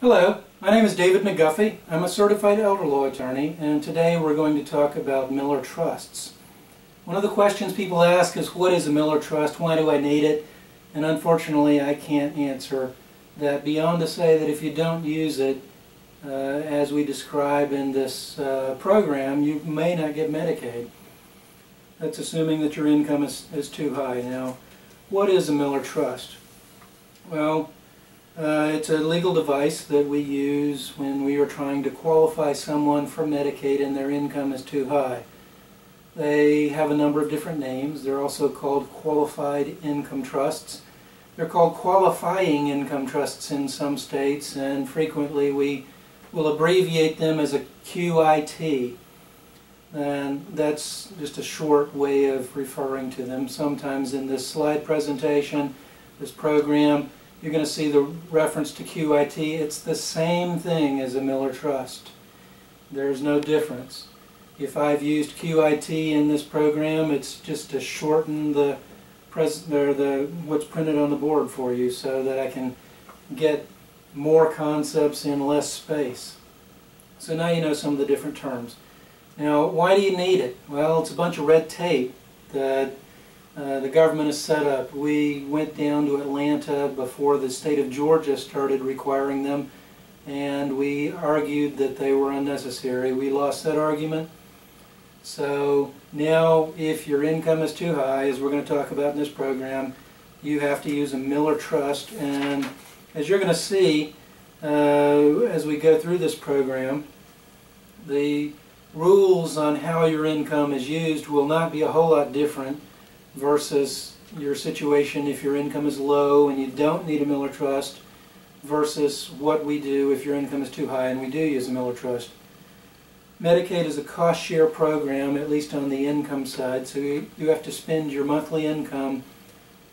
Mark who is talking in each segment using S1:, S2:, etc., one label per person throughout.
S1: Hello, my name is David McGuffey. I'm a certified elder law attorney, and today we're going to talk about Miller Trusts. One of the questions people ask is, what is a Miller Trust? Why do I need it? And unfortunately, I can't answer that beyond to say that if you don't use it, as we describe in this program, you may not get Medicaid. That's assuming that your income is too high. Now, what is a Miller Trust? Well, it's a legal device that we use when we are trying to qualify someone for Medicaid and their income is too high. They have a number of different names. They're also called qualified income trusts. They're called qualifying income trusts in some states, and frequently we will abbreviate them as a QIT. And that's just a short way of referring to them. Sometimes in this slide presentation, this program, you're going to see the reference to QIT. It's the same thing as a Miller Trust. There's no difference. If I've used QIT in this program, it's just to shorten what's printed on the board for you so that I can get more concepts in less space. So now you know some of the different terms. Now, why do you need it? Well, it's a bunch of red tape that the government has set up. We went down to Atlanta before the state of Georgia started requiring them, and we argued that they were unnecessary. We lost that argument. So now if your income is too high, as we're going to talk about in this program, you have to use a Miller Trust. And as you're going to see as we go through this program, the rules on how your income is used will not be a whole lot different versus your situation if your income is low and you don't need a Miller Trust versus what we do if your income is too high and we do use a Miller Trust. Medicaid is a cost share program, at least on the income side, so you have to spend your monthly income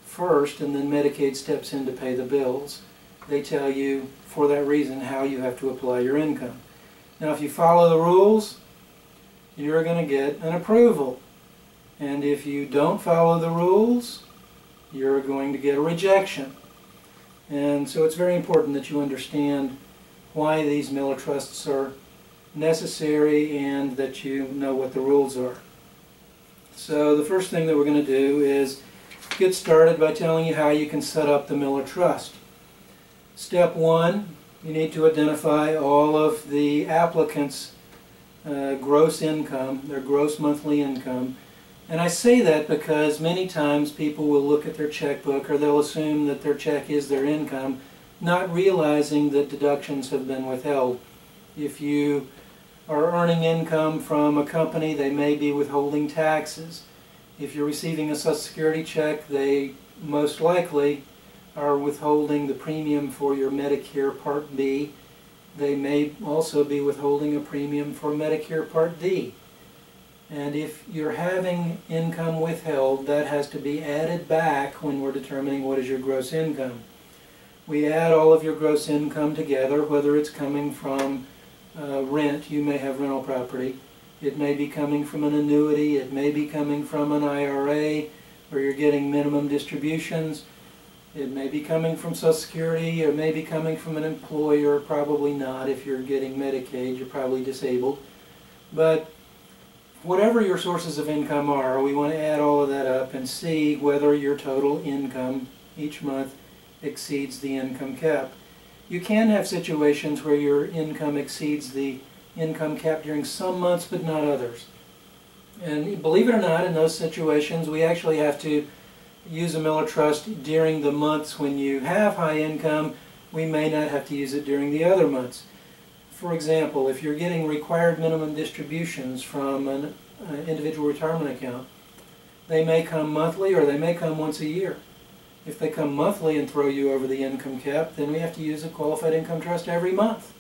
S1: first and then Medicaid steps in to pay the bills. They tell you for that reason how you have to apply your income. Now if you follow the rules, you're going to get an approval. And if you don't follow the rules, you're going to get a rejection. And so it's very important that you understand why these Miller Trusts are necessary and that you know what the rules are. So the first thing that we're going to do is get started by telling you how you can set up the Miller Trust. Step one, you need to identify all of the applicants' gross income, their gross monthly income. And I say that because many times people will look at their checkbook or they'll assume that their check is their income, not realizing that deductions have been withheld. If you are earning income from a company, they may be withholding taxes. If you're receiving a Social Security check, they most likely are withholding the premium for your Medicare Part B. They may also be withholding a premium for Medicare Part D. And if you're having income withheld, that has to be added back when we're determining what is your gross income. We add all of your gross income together, whether it's coming from rent, you may have rental property. It may be coming from an annuity, it may be coming from an IRA where you're getting minimum distributions. It may be coming from Social Security, or may be coming from an employer, probably not. If you're getting Medicaid, you're probably disabled. But whatever your sources of income are, we want to add all of that up and see whether your total income each month exceeds the income cap. You can have situations where your income exceeds the income cap during some months but not others. And believe it or not, in those situations we actually have to use a Miller Trust during the months when you have high income. We may not have to use it during the other months. For example, if you're getting required minimum distributions from an individual retirement account, they may come monthly or they may come once a year. If they come monthly and throw you over the income cap, then we have to use a qualified income trust every month.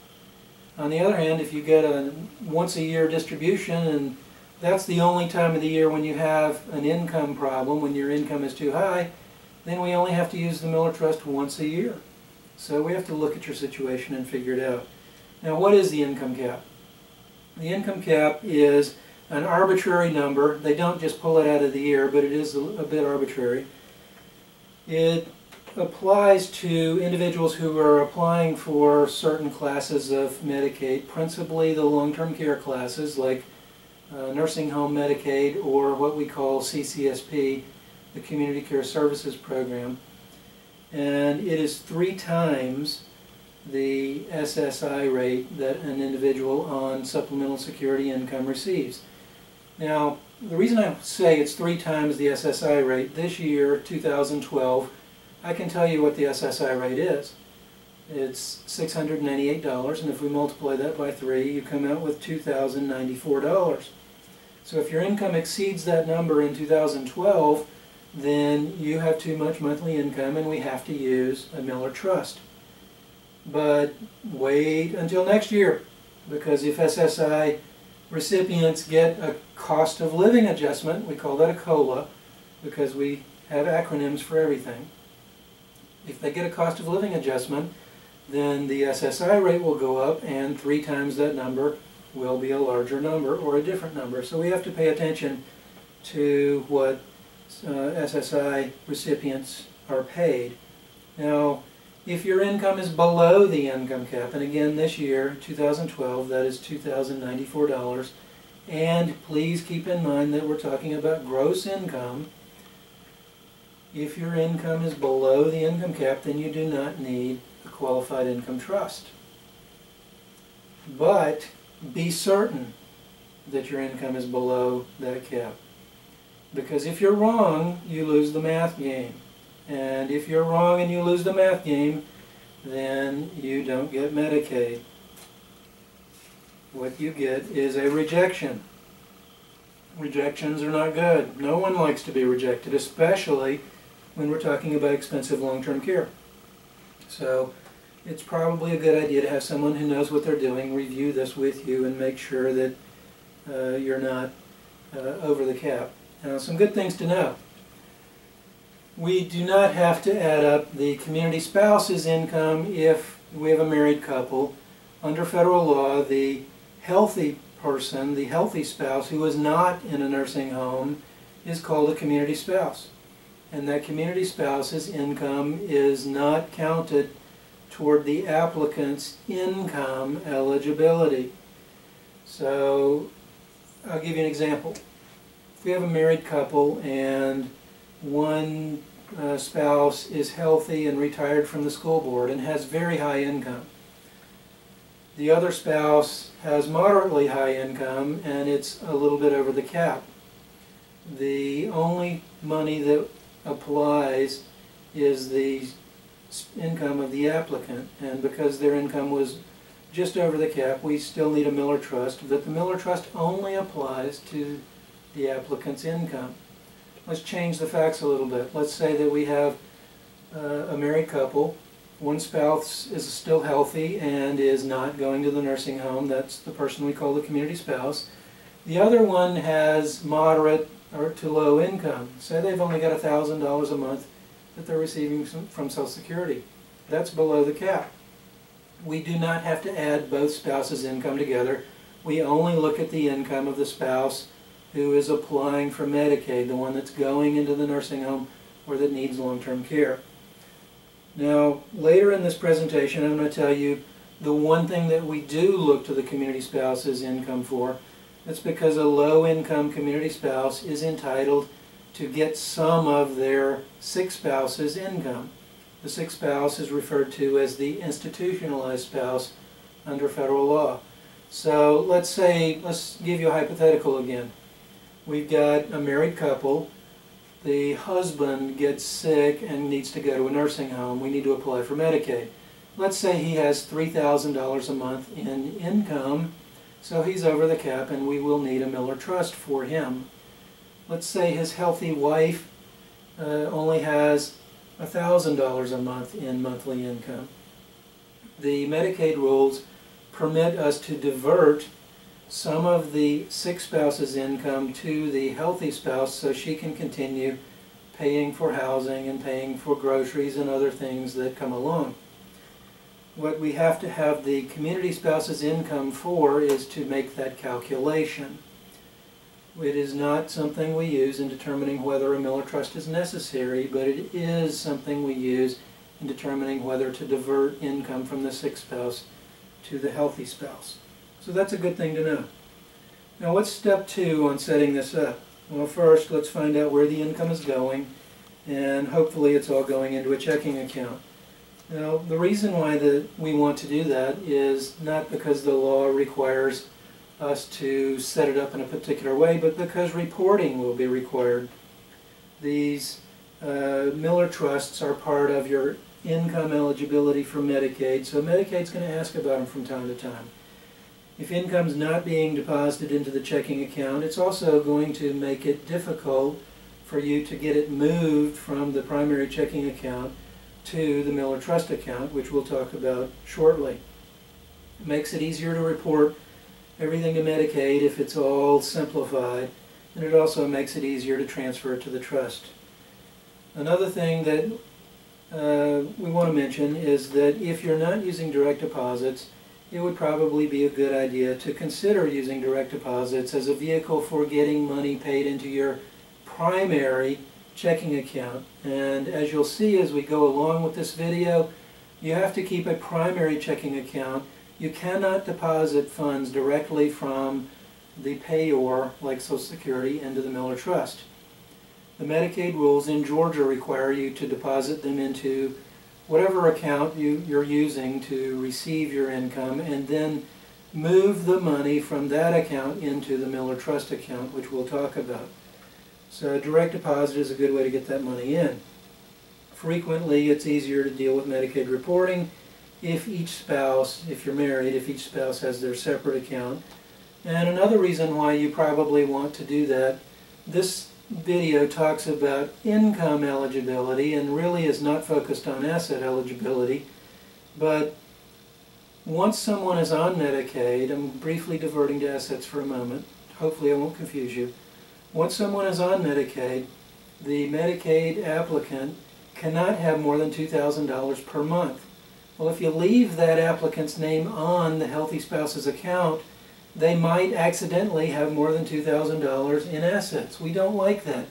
S1: On the other hand, if you get a once a year distribution and that's the only time of the year when you have an income problem, when your income is too high, then we only have to use the Miller Trust once a year. So we have to look at your situation and figure it out. Now, what is the income cap? The income cap is an arbitrary number. They don't just pull it out of the air, but it is a bit arbitrary. It applies to individuals who are applying for certain classes of Medicaid, principally the long-term care classes like nursing home Medicaid or what we call CCSP, the Community Care Services Program. And it is 3 times the SSI rate that an individual on supplemental security income receives. Now, the reason I say it's 3 times the SSI rate, this year, 2012, I can tell you what the SSI rate is. It's $698, and if we multiply that by 3, you come out with $2,094. So if your income exceeds that number in 2012, then you have too much monthly income and we have to use a Miller Trust. But wait until next year, because if SSI recipients get a cost of living adjustment, we call that a COLA, because we have acronyms for everything. If they get a cost of living adjustment, then the SSI rate will go up, and 3 times that number will be a larger number or a different number. So we have to pay attention to what SSI recipients are paid. Now, if your income is below the income cap, and again this year, 2012, that is $2,094, and please keep in mind that we're talking about gross income. If your income is below the income cap, then you do not need a qualified income trust. But be certain that your income is below that cap. Because if you're wrong, you lose the math game. And if you're wrong and you lose the math game, then you don't get Medicaid. What you get is a rejection. Rejections are not good. No one likes to be rejected, especially when we're talking about expensive long-term care. So it's probably a good idea to have someone who knows what they're doing review this with you and make sure that you're not over the cap. Now, some good things to know. We do not have to add up the community spouse's income if we have a married couple. Under federal law, the healthy person, the healthy spouse who is not in a nursing home, is called a community spouse. And that community spouse's income is not counted toward the applicant's income eligibility. So I'll give you an example. If we have a married couple and one spouse is healthy and retired from the school board and has very high income, the other spouse has moderately high income and it's a little bit over the cap, the only money that applies is the income of the applicant, and because their income was just over the cap, we still need a Miller Trust, but the Miller Trust only applies to the applicant's income. Let's change the facts a little bit. Let's say that we have a married couple. One spouse is still healthy and is not going to the nursing home. That's the person we call the community spouse. The other one has moderate or to low income. Say they've only got $1,000 a month that they're receiving from Social Security. That's below the cap. We do not have to add both spouses' income together. We only look at the income of the spouse who is applying for Medicaid, the one that's going into the nursing home or that needs long-term care. Now, later in this presentation, I'm going to tell you the one thing that we do look to the community spouse's income for. That's because a low-income community spouse is entitled to get some of their sick spouse's income. The sick spouse is referred to as the institutionalized spouse under federal law. So let's give you a hypothetical again. We've got a married couple. The husband gets sick and needs to go to a nursing home. We need to apply for Medicaid. Let's say he has $3,000 a month in income, so he's over the cap and we will need a Miller Trust for him. Let's say his healthy wife only has $1,000 a month in monthly income. The Medicaid rules permit us to divert some of the sick spouse's income to the healthy spouse so she can continue paying for housing and paying for groceries and other things that come along. What we have to have the community spouse's income for is to make that calculation. It is not something we use in determining whether a Miller Trust is necessary, but it is something we use in determining whether to divert income from the sick spouse to the healthy spouse. So that's a good thing to know. Now what's step 2 on setting this up? Well, first let's find out where the income is going, and hopefully it's all going into a checking account. Now the reason why we want to do that is not because the law requires us to set it up in a particular way, but because reporting will be required. These Miller trusts are part of your income eligibility for Medicaid, so Medicaid's going to ask about them from time to time. If income's not being deposited into the checking account, it's also going to make it difficult for you to get it moved from the primary checking account to the Miller Trust account, which we'll talk about shortly. It makes it easier to report everything to Medicaid if it's all simplified, and it also makes it easier to transfer it to the trust. Another thing that we want to mention is that if you're not using direct deposits, it would probably be a good idea to consider using direct deposits as a vehicle for getting money paid into your primary checking account. And as you'll see as we go along with this video, you have to keep a primary checking account. You cannot deposit funds directly from the payor, like Social Security, into the Miller Trust. The Medicaid rules in Georgia require you to deposit them into whatever account you're using to receive your income, and then move the money from that account into the Miller Trust account, which we'll talk about. So direct deposit is a good way to get that money in. Frequently it's easier to deal with Medicaid reporting if each spouse, if you're married, if each spouse has their separate account. And another reason why you probably want to do that, this video talks about income eligibility and really is not focused on asset eligibility. But once someone is on Medicaid, I'm briefly diverting to assets for a moment, hopefully I won't confuse you. Once someone is on Medicaid, the Medicaid applicant cannot have more than $2,000 per month. Well, if you leave that applicant's name on the healthy spouse's account, they might accidentally have more than $2,000 in assets. We don't like that.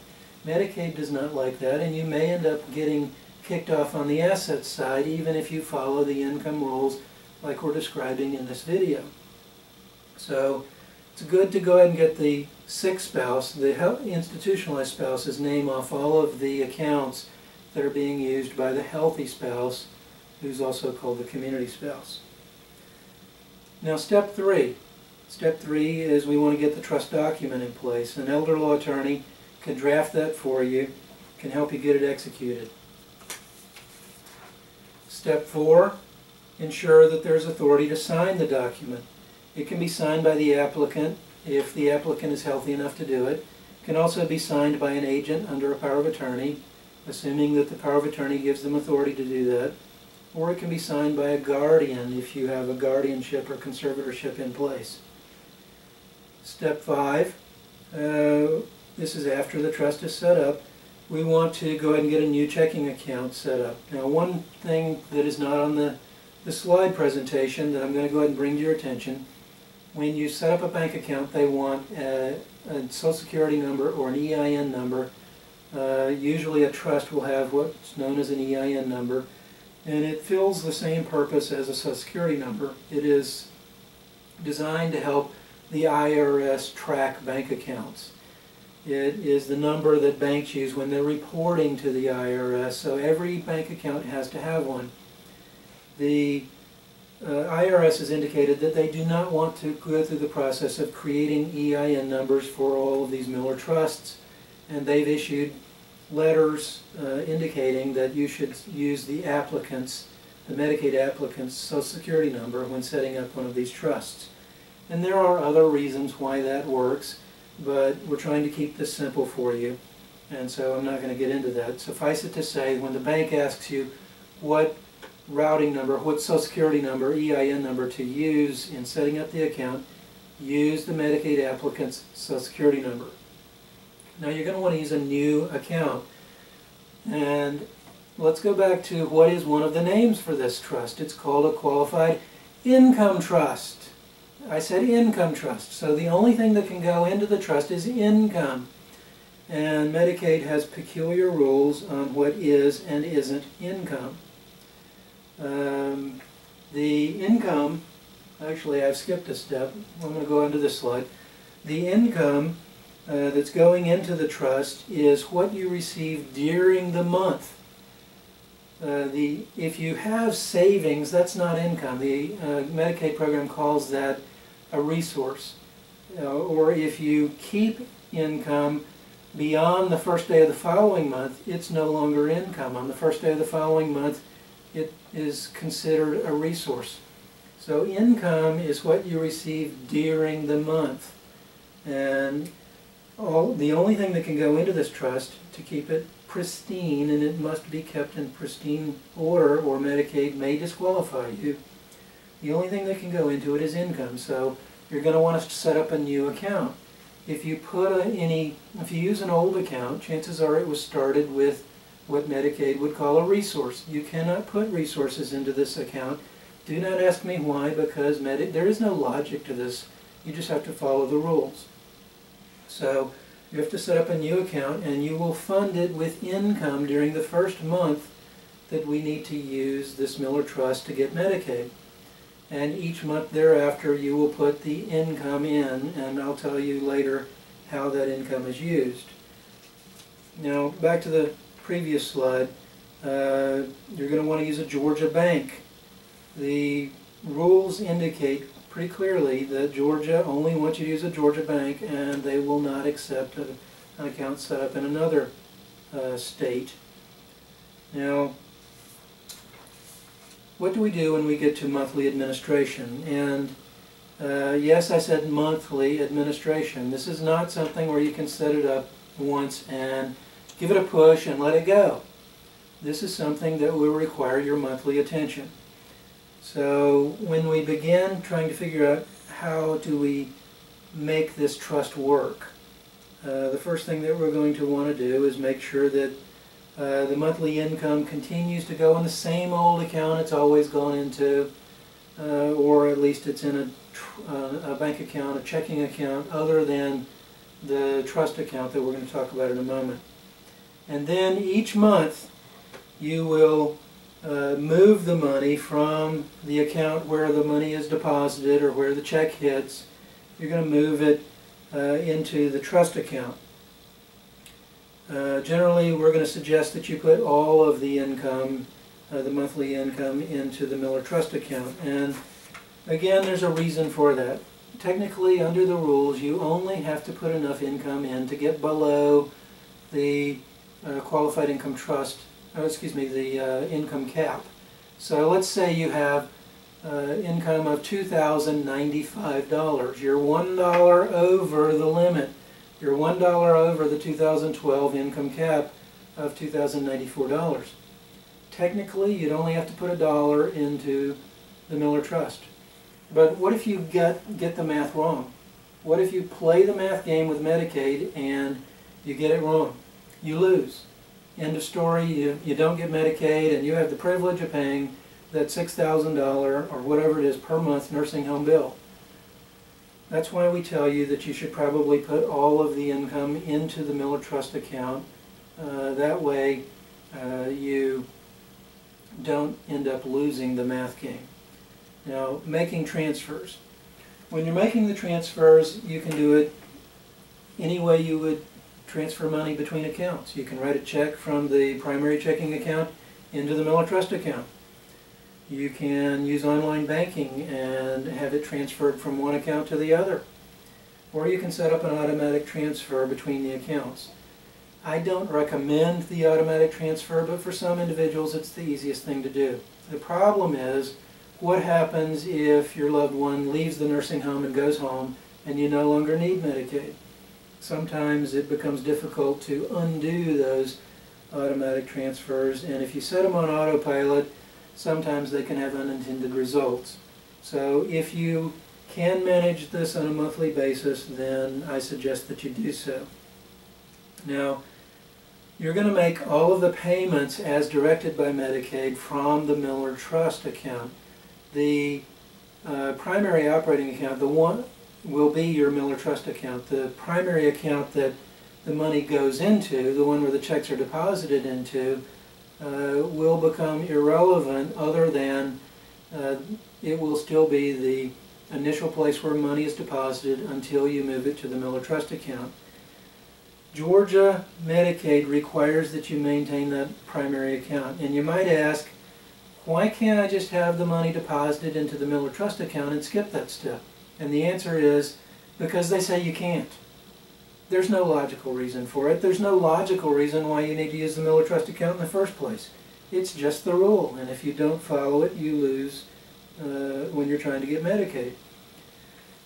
S1: Medicaid does not like that, and you may end up getting kicked off on the assets side even if you follow the income rules like we're describing in this video. So it's good to go ahead and get the sick spouse, the institutionalized spouse's name off all of the accounts that are being used by the healthy spouse, who's also called the community spouse. Now step 3. Step 3 is we want to get the trust document in place. An elder law attorney can draft that for you, can help you get it executed. Step 4, ensure that there's authority to sign the document. It can be signed by the applicant if the applicant is healthy enough to do it. It can also be signed by an agent under a power of attorney, assuming that the power of attorney gives them authority to do that. Or it can be signed by a guardian if you have a guardianship or conservatorship in place. Step 5, this is after the trust is set up. We want to go ahead and get a new checking account set up. Now one thing that is not on the slide presentation that I'm going to go ahead and bring to your attention, when you set up a bank account they want a Social Security number or an EIN number. Usually a trust will have what's known as an EIN number, and it fills the same purpose as a Social Security number. It is designed to help the IRS track bank accounts. It is the number that banks use when they're reporting to the IRS, so every bank account has to have one. The IRS has indicated that they do not want to go through the process of creating EIN numbers for all of these Miller trusts, and they've issued letters indicating that you should use the applicant's, the Medicaid applicant's Social Security number when setting up one of these trusts. And there are other reasons why that works, but we're trying to keep this simple for you, and so I'm not going to get into that. Suffice it to say, when the bank asks you what routing number, what Social Security number, EIN number to use in setting up the account, use the Medicaid applicant's Social Security number. Now you're going to want to use a new account, and let's go back to what is one of the names for this trust. It's called a qualified income trust. I said income trust, so the only thing that can go into the trust is income. And Medicaid has peculiar rules on what is and isn't income. The income, actually I've skipped a step, I'm going to go onto this slide. The income that's going into the trust is what you receive during the month. If you have savings, that's not income. The Medicaid program calls that a resource. Or if you keep income beyond the first day of the following month, it's no longer income. On the first day of the following month, it is considered a resource. So income is what you receive during the month. And the only thing that can go into this trust to keep it pristine, and it must be kept in pristine order or Medicaid may disqualify you, the only thing that can go into it is income. So you're going to want us to set up a new account. If you if you use an old account, chances are it was started with what Medicaid would call a resource. You cannot put resources into this account. Do not ask me why, because there is no logic to this. You just have to follow the rules. So you have to set up a new account, and you will fund it with income during the first month that we need to use this Miller Trust to get Medicaid. And each month thereafter you will put the income in, and I'll tell you later how that income is used. Now back to the previous slide. You're going to want to use a Georgia bank. The rules indicate pretty clearly that Georgia only wants you to use a Georgia bank, and they will not accept an account set up in another state. Now, what do we do when we get to monthly administration? And yes, I said monthly administration. This is not something where you can set it up once and give it a push and let it go. This is something that will require your monthly attention. So when we begin trying to figure out how do we make this trust work, the first thing that we're going to want to do is make sure that the monthly income continues to go in the same old account it's always gone into, or at least it's in a bank account, a checking account, other than the trust account that we're going to talk about in a moment. And then each month you will move the money from the account where the money is deposited or where the check hits. You're going to move it into the trust account. Generally, we're going to suggest that you put all of the income, the monthly income, into the Miller Trust account. And again, there's a reason for that. Technically, under the rules, you only have to put enough income in to get below the qualified income trust, the income cap. So let's say you have income of $2,095. You're $1 over the limit. You're $1 over the 2012 income cap of $2,094. Technically, you'd only have to put $1 into the Miller Trust. But what if you get the math wrong? What if you play the math game with Medicaid and you get it wrong? You lose. End of story. You don't get Medicaid, and you have the privilege of paying that $6,000 or whatever it is per month nursing home bill. That's why we tell you that you should probably put all of the income into the Miller Trust account. That way you don't end up losing the math game. Now, making transfers. When you're making the transfers, you can do it any way you would transfer money between accounts. You can write a check from the primary checking account into the Miller Trust account. You can use online banking and have it transferred from one account to the other. Or you can set up an automatic transfer between the accounts. I don't recommend the automatic transfer, but for some individuals it's the easiest thing to do. The problem is, what happens if your loved one leaves the nursing home and goes home and you no longer need Medicaid? Sometimes it becomes difficult to undo those automatic transfers, and if you set them on autopilot, sometimes they can have unintended results. So if you can manage this on a monthly basis, then I suggest that you do so. Now, you're going to make all of the payments as directed by Medicaid from the Miller Trust account. The primary operating account, the one will be your Miller Trust account. The primary account that the money goes into, the one where the checks are deposited into, will become irrelevant, other than it will still be the initial place where money is deposited until you move it to the Miller Trust account. Georgia Medicaid requires that you maintain that primary account. And you might ask, why can't I just have the money deposited into the Miller Trust account and skip that step? And the answer is, because they say you can't. There's no logical reason for it. There's no logical reason why you need to use the Miller Trust account in the first place. It's just the rule, and if you don't follow it, you lose when you're trying to get Medicaid.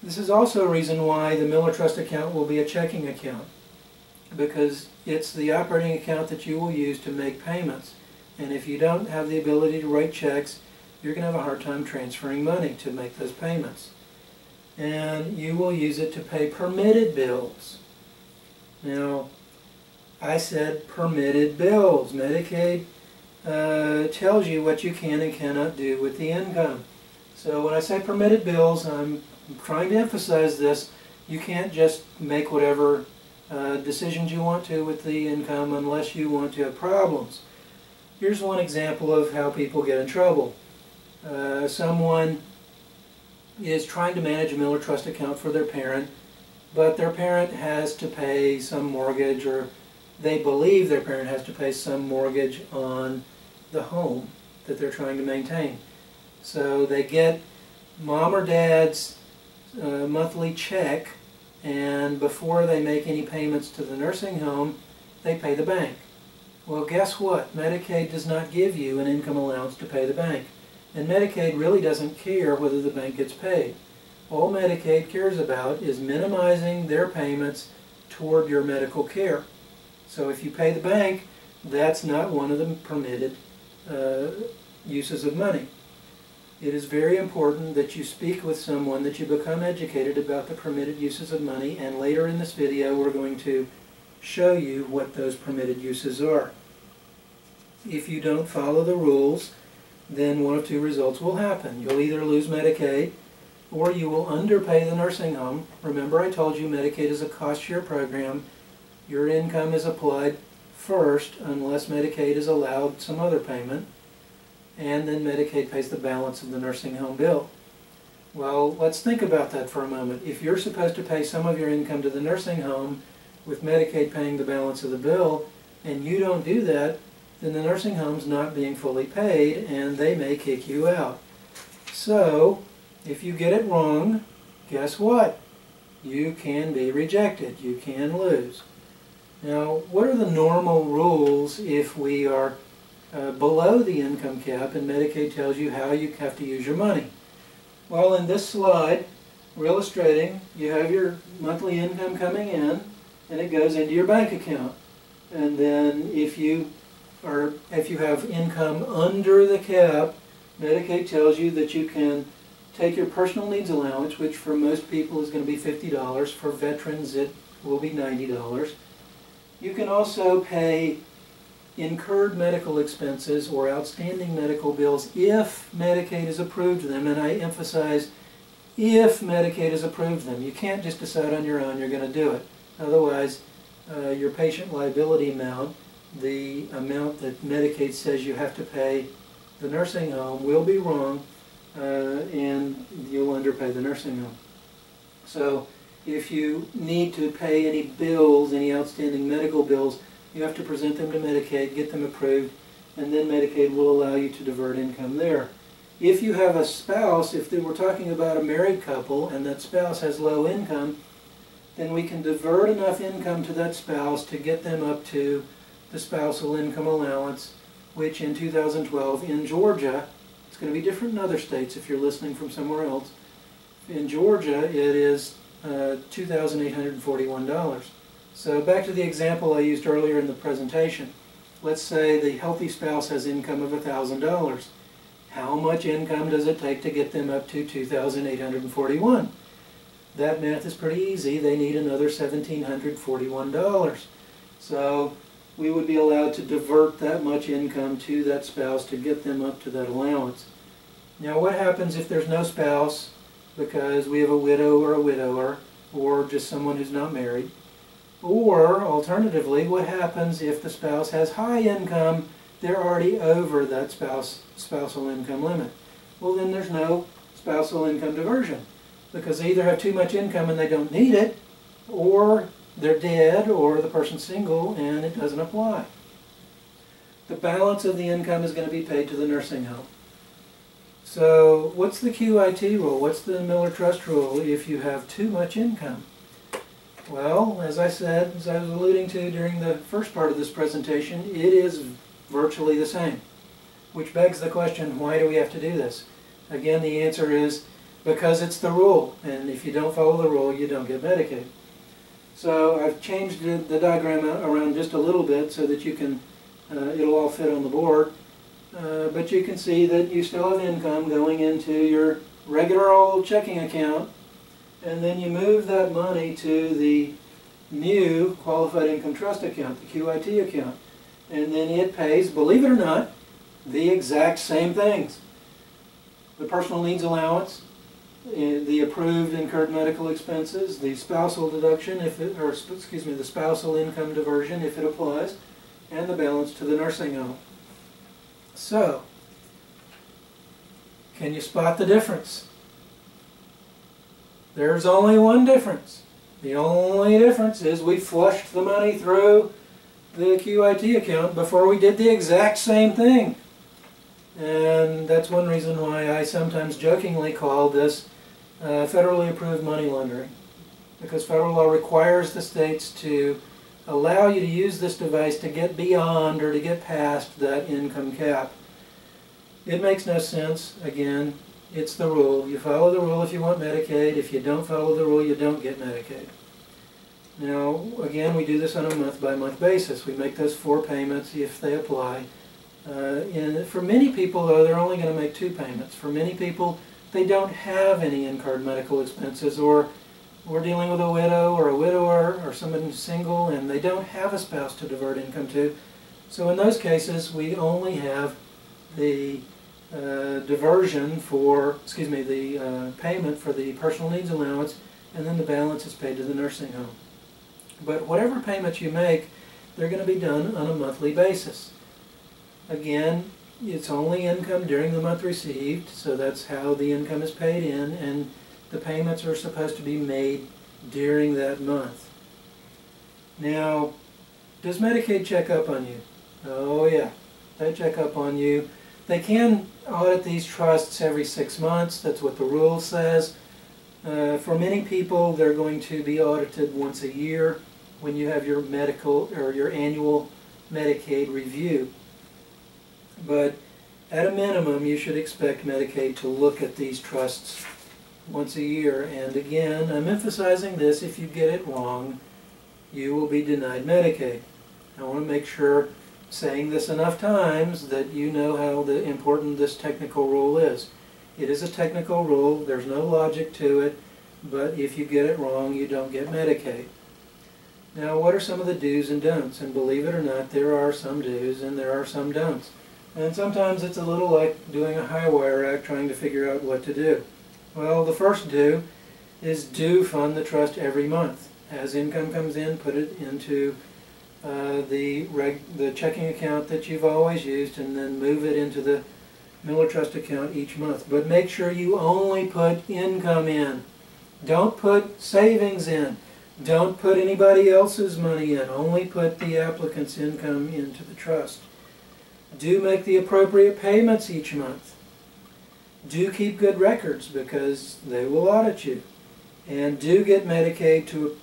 S1: This is also a reason why the Miller Trust account will be a checking account, because it's the operating account that you will use to make payments. And if you don't have the ability to write checks, you're going to have a hard time transferring money to make those payments. And you will use it to pay permitted bills. Now, I said permitted bills. Medicaid tells you what you can and cannot do with the income. So when I say permitted bills, I'm trying to emphasize this. You can't just make whatever decisions you want to with the income unless you want to have problems. Here's one example of how people get in trouble. Someone is trying to manage a Miller Trust account for their parent, but their parent has to pay some mortgage, or they believe their parent has to pay some mortgage on the home that they're trying to maintain. So they get mom or dad's monthly check, and before they make any payments to the nursing home, they pay the bank. Well, guess what? Medicaid does not give you an income allowance to pay the bank. And Medicaid really doesn't care whether the bank gets paid. All Medicaid cares about is minimizing their payments toward your medical care. So if you pay the bank, that's not one of the permitted uses of money. It is very important that you speak with someone, that you become educated about the permitted uses of money, and later in this video we're going to show you what those permitted uses are. If you don't follow the rules, then one of two results will happen. You'll either lose Medicaid, or you will underpay the nursing home. Remember, I told you Medicaid is a cost-share program. Your income is applied first unless Medicaid is allowed some other payment, and then Medicaid pays the balance of the nursing home bill. Well, let's think about that for a moment. If you're supposed to pay some of your income to the nursing home with Medicaid paying the balance of the bill, and you don't do that, then the nursing home's not being fully paid, and they may kick you out. So, if you get it wrong, guess what? You can be rejected. You can lose. Now, what are the normal rules if we are below the income cap and Medicaid tells you how you have to use your money? Well, in this slide, we're illustrating you have your monthly income coming in, and it goes into your bank account. And then if you have income under the cap, Medicaid tells you that you can take your personal needs allowance, which for most people is going to be $50. For veterans, it will be $90. You can also pay incurred medical expenses or outstanding medical bills if Medicaid has approved them, and I emphasize if Medicaid has approved them. You can't just decide on your own you're going to do it. Otherwise, your patient liability amount, the amount that Medicaid says you have to pay the nursing home, will be wrong, and you'll underpay the nursing home. So if you need to pay any bills, any outstanding medical bills, you have to present them to Medicaid, get them approved, and then Medicaid will allow you to divert income there. If you have a spouse, if we're talking about a married couple and that spouse has low income, then we can divert enough income to that spouse to get them up to the spousal income allowance, which in 2012 in Georgia, it's going to be different in other states if you're listening from somewhere else. In Georgia, it is $2,841. So back to the example I used earlier in the presentation. Let's say the healthy spouse has income of $1,000. How much income does it take to get them up to $2,841? That math is pretty easy. They need another $1,741. So we would be allowed to divert that much income to that spouse to get them up to that allowance. Now what happens if there's no spouse, because we have a widow or a widower, or just someone who's not married? Or, alternatively, what happens if the spouse has high income they're already over that spousal income limit. Well, then there's no spousal income diversion, because they either have too much income and they don't need it, or they're dead, or the person's single and it doesn't apply. The balance of the income is going to be paid to the nursing home. So what's the QIT rule? What's the Miller Trust rule if you have too much income? Well, as I said, as I was alluding to during the first part of this presentation, it is virtually the same. Which begs the question, why do we have to do this? Again, the answer is because it's the rule, and if you don't follow the rule, you don't get Medicaid. So I've changed the diagram around just a little bit so that you can, it'll all fit on the board. But you can see that you still have income going into your regular old checking account, and then you move that money to the new Qualified Income Trust account, the QIT account. And then it pays, believe it or not, the exact same things. The personal needs allowance, the approved incurred medical expenses, the spousal deduction, the spousal income diversion if it applies, and the balance to the nursing home. So, can you spot the difference? There's only one difference. The only difference is we flushed the money through the QIT account before we did the exact same thing. And that's one reason why I sometimes jokingly call this federally approved money laundering. Because federal law requires the states to allow you to use this device to get beyond or to get past that income cap. It makes no sense. Again, it's the rule. You follow the rule if you want Medicaid. If you don't follow the rule, you don't get Medicaid. Now, again, we do this on a month-by-month basis. We make those 4 payments if they apply. And for many people, though, they're only going to make 2 payments. For many people, they don't have any incurred medical expenses, or we're dealing with a widow or a widower or someone who's single and they don't have a spouse to divert income to. So in those cases, we only have the diversion for, the payment for the personal needs allowance, and then the balance is paid to the nursing home. But whatever payments you make, they're going to be done on a monthly basis. Again, it's only income during the month received, so that's how the income is paid in, and the payments are supposed to be made during that month. Now, does Medicaid check up on you? Oh yeah, they check up on you. They can audit these trusts every 6 months. That's what the rule says. For many people, they're going to be audited once a year when you have your medical or your annual Medicaid review. But at a minimum, you should expect Medicaid to look at these trusts once a year. And again, I'm emphasizing this, if you get it wrong, you will be denied Medicaid. I want to make sure, saying this enough times, that you know how important this technical rule is. It is a technical rule, there's no logic to it, but if you get it wrong, you don't get Medicaid. Now, what are some of the do's and don'ts? And believe it or not, there are some do's and there are some don'ts. And sometimes it's a little like doing a high wire act, trying to figure out what to do. Well, the first do is do fund the trust every month. As income comes in, put it into the checking account that you've always used, and then move it into the Miller Trust account each month. But make sure you only put income in. Don't put savings in. Don't put anybody else's money in. Only put the applicant's income into the trust. Do make the appropriate payments each month. Do keep good records, because they will audit you. And do get Medicaid to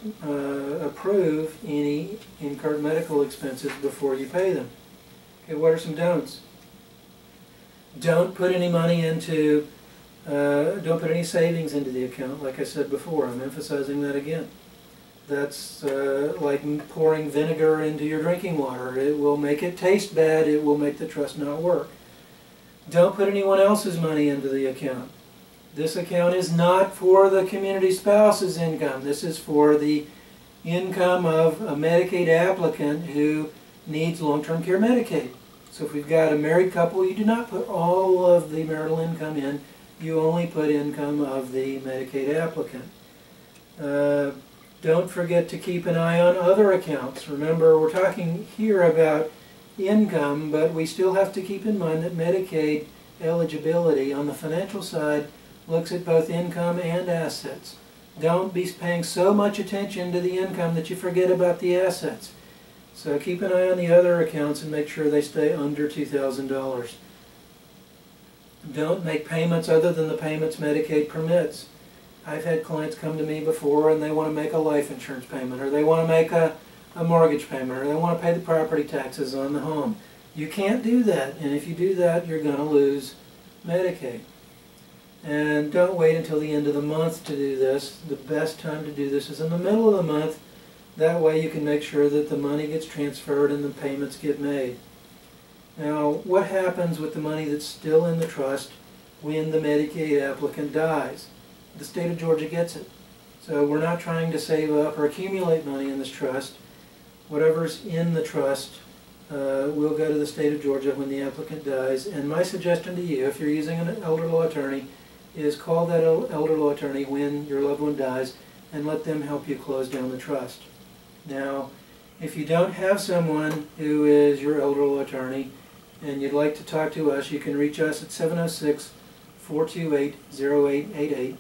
S1: approve any incurred medical expenses before you pay them. Okay, what are some don'ts? Don't put any money into, don't put any savings into the account. Like I said before, I'm emphasizing that again. That's like pouring vinegar into your drinking water. It will make it taste bad. It will make the trust not work. Don't put anyone else's money into the account. This account is not for the community spouse's income. This is for the income of a Medicaid applicant who needs long-term care Medicaid. So if we've got a married couple, you do not put all of the marital income in. You only put income of the Medicaid applicant. Don't forget to keep an eye on other accounts. Remember, we're talking here about income, but we still have to keep in mind that Medicaid eligibility on the financial side looks at both income and assets. Don't be paying so much attention to the income that you forget about the assets. So keep an eye on the other accounts and make sure they stay under $2,000. Don't make payments other than the payments Medicaid permits. I've had clients come to me before and they want to make a life insurance payment, or they want to make a mortgage payment, or they want to pay the property taxes on the home. You can't do that, and if you do that, you're going to lose Medicaid. And don't wait until the end of the month to do this. The best time to do this is in the middle of the month. That way you can make sure that the money gets transferred and the payments get made. Now, what happens with the money that's still in the trust when the Medicaid applicant dies? The state of Georgia gets it. So we're not trying to save up or accumulate money in this trust. Whatever's in the trust will go to the state of Georgia when the applicant dies. And my suggestion to you, if you're using an elder law attorney, is call that elder law attorney when your loved one dies and let them help you close down the trust. Now, if you don't have someone who is your elder law attorney and you'd like to talk to us, you can reach us at 706-428-0888.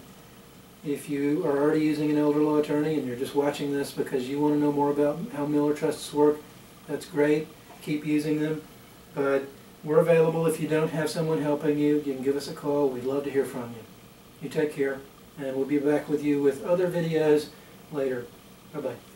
S1: If you are already using an elder law attorney and you're just watching this because you want to know more about how Miller Trusts work, that's great. Keep using them. But we're available if you don't have someone helping you. You can give us a call. We'd love to hear from you. You take care, and we'll be back with you with other videos later. Bye-bye.